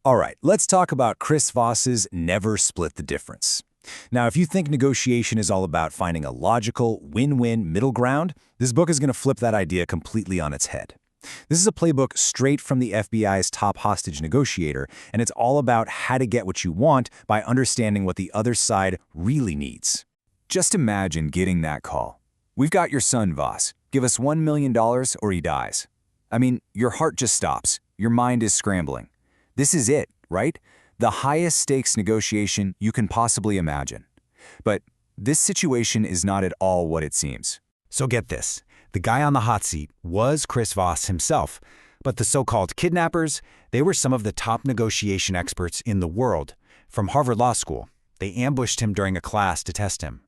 All right, let's talk about Chris Voss's Never Split the Difference. Now, if you think negotiation is all about finding a logical, win-win middle ground, this book is going to flip that idea completely on its head. This is a playbook straight from the FBI's top hostage negotiator, and it's all about how to get what you want by understanding what the other side really needs. Just imagine getting that call. "We've got your son, Voss. Give us $1 million or he dies." I mean, your heart just stops. Your mind is scrambling. This is it, right? The highest stakes negotiation you can possibly imagine. But this situation is not at all what it seems. So get this. The guy on the hot seat was Chris Voss himself, but the so-called kidnappers, they were some of the top negotiation experts in the world. From Harvard Law School, they ambushed him during a class to test him.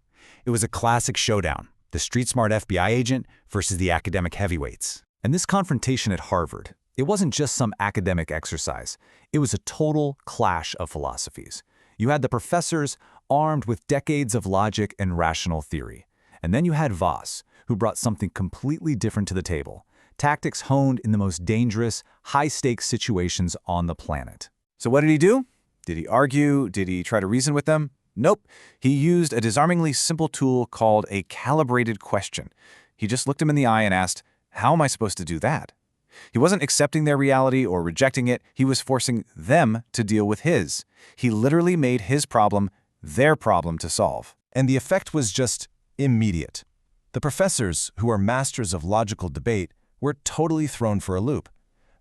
It was a classic showdown, the street-smart FBI agent versus the academic heavyweights. And this confrontation at Harvard, it wasn't just some academic exercise. It was a total clash of philosophies. You had the professors armed with decades of logic and rational theory. And then you had Voss, who brought something completely different to the table. Tactics honed in the most dangerous, high-stakes situations on the planet. So what did he do? Did he argue? Did he try to reason with them? Nope. He used a disarmingly simple tool called a calibrated question. He just looked him in the eye and asked, "How am I supposed to do that?" He wasn't accepting their reality or rejecting it. He was forcing them to deal with his. He literally made his problem their problem to solve. And the effect was just immediate. The professors, who are masters of logical debate, were totally thrown for a loop.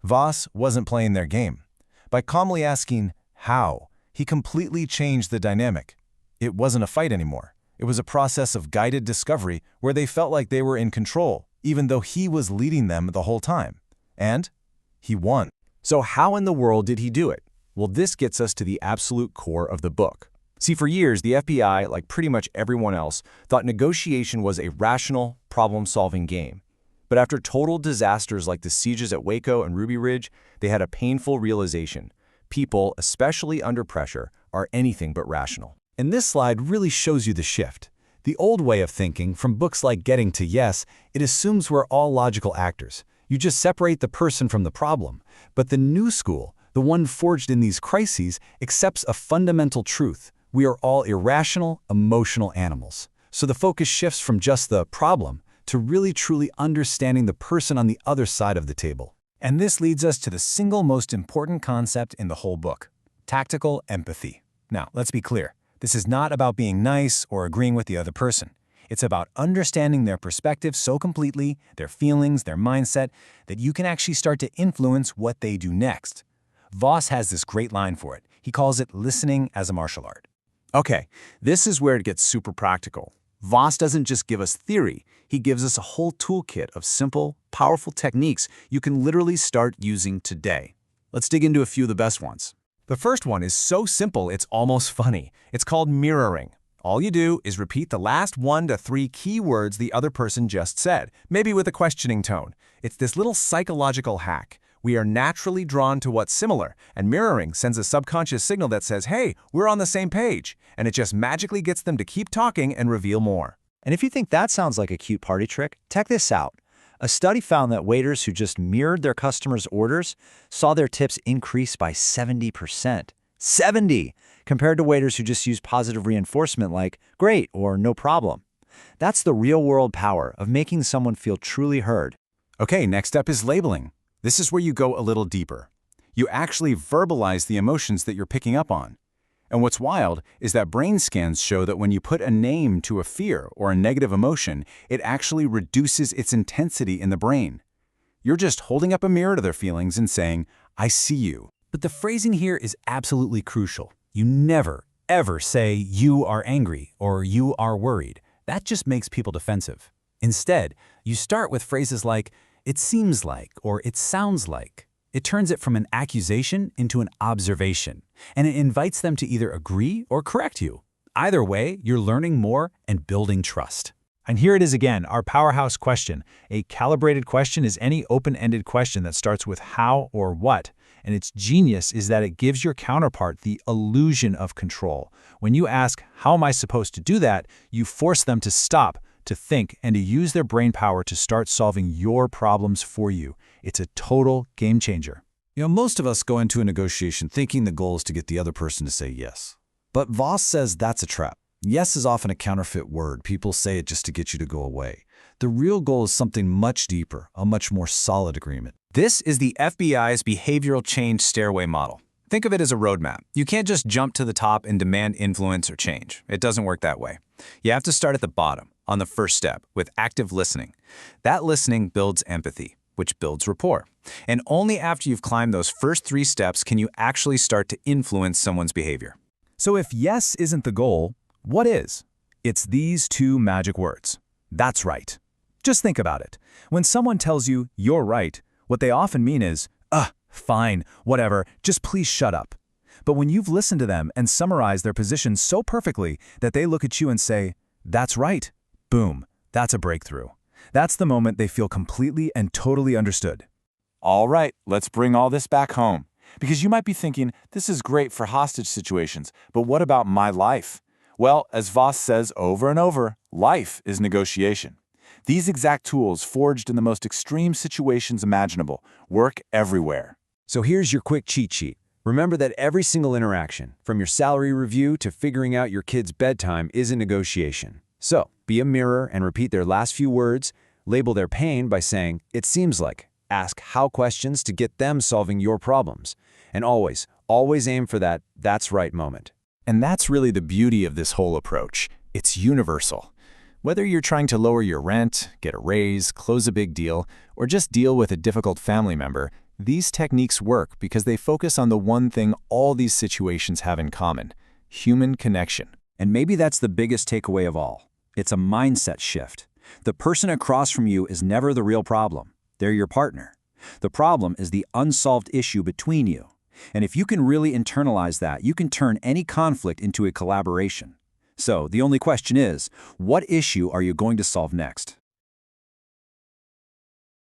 Voss wasn't playing their game. By calmly asking, "How?" he completely changed the dynamic. It wasn't a fight anymore. It was a process of guided discovery where they felt like they were in control, even though he was leading them the whole time. And he won. So how in the world did he do it? Well, this gets us to the absolute core of the book. See, for years, the FBI, like pretty much everyone else, thought negotiation was a rational, problem-solving game. But after total disasters like the sieges at Waco and Ruby Ridge, they had a painful realization. People, especially under pressure, are anything but rational. And this slide really shows you the shift. The old way of thinking, from books like Getting to Yes, it assumes we're all logical actors. You just separate the person from the problem. But the new school, the one forged in these crises, accepts a fundamental truth. We are all irrational, emotional animals. So the focus shifts from just the problem to really truly understanding the person on the other side of the table. And this leads us to the single most important concept in the whole book: tactical empathy. Now, let's be clear. This is not about being nice or agreeing with the other person. It's about understanding their perspective so completely, their feelings, their mindset, that you can actually start to influence what they do next. Voss has this great line for it. He calls it listening as a martial art. Okay, this is where it gets super practical. Voss doesn't just give us theory. He gives us a whole toolkit of simple, powerful techniques you can literally start using today. Let's dig into a few of the best ones. The first one is so simple it's almost funny. It's called mirroring. All you do is repeat the last 1 to 3 key words the other person just said, maybe with a questioning tone. It's this little psychological hack. We are naturally drawn to what's similar, and mirroring sends a subconscious signal that says, "Hey, we're on the same page," and it just magically gets them to keep talking and reveal more. And if you think that sounds like a cute party trick, check this out. A study found that waiters who just mirrored their customers' orders saw their tips increase by 70%. 70! Compared to waiters who just used positive reinforcement like, "Great," or "No problem." That's the real-world power of making someone feel truly heard. Okay, next up is labeling. This is where you go a little deeper. You actually verbalize the emotions that you're picking up on. And what's wild is that brain scans show that when you put a name to a fear or a negative emotion, it actually reduces its intensity in the brain. You're just holding up a mirror to their feelings and saying, "I see you." But the phrasing here is absolutely crucial. You never, ever say, "You are angry" or "You are worried." That just makes people defensive. Instead, you start with phrases like, "It seems like," or "It sounds like." It turns it from an accusation into an observation, and it invites them to either agree or correct you. Either way, you're learning more and building trust. And here it is again, our powerhouse question. A calibrated question is any open-ended question that starts with how or what. And its genius is that it gives your counterpart the illusion of control. When you ask, "How am I supposed to do that?" you force them to stop, to think, and to use their brain power to start solving your problems for you. It's a total game changer. Most of us go into a negotiation thinking the goal is to get the other person to say yes. But Voss says that's a trap. Yes is often a counterfeit word. People say it just to get you to go away. The real goal is something much deeper, a much more solid agreement. This is the FBI's behavioral change stairway model. Think of it as a roadmap. You can't just jump to the top and demand influence or change. It doesn't work that way. You have to start at the bottom, on the first step, with active listening. That listening builds empathy, which builds rapport. And only after you've climbed those first 3 steps can you actually start to influence someone's behavior. So if yes isn't the goal, what is? It's these 2 magic words. That's right. Just think about it. When someone tells you you're right, what they often mean is, fine, whatever, just please shut up. But when you've listened to them and summarized their position so perfectly that they look at you and say, that's right, boom, that's a breakthrough. That's the moment they feel completely and totally understood. All right, let's bring all this back home. Because you might be thinking, this is great for hostage situations, but what about my life? Well, as Voss says over and over, life is negotiation. These exact tools, forged in the most extreme situations imaginable, work everywhere. So here's your quick cheat sheet. Remember that every single interaction, from your salary review to figuring out your kid's bedtime, is a negotiation. So be a mirror and repeat their last few words, label their pain by saying, it seems like. Ask how questions to get them solving your problems. And always aim for that "that's right" moment. And that's really the beauty of this whole approach. It's universal. Whether you're trying to lower your rent, get a raise, close a big deal, or just deal with a difficult family member, these techniques work because they focus on the one thing all these situations have in common: human connection. And maybe that's the biggest takeaway of all. It's a mindset shift. The person across from you is never the real problem. They're your partner. The problem is the unsolved issue between you. And if you can really internalize that, you can turn any conflict into a collaboration. So the only question is, what issue are you going to solve next?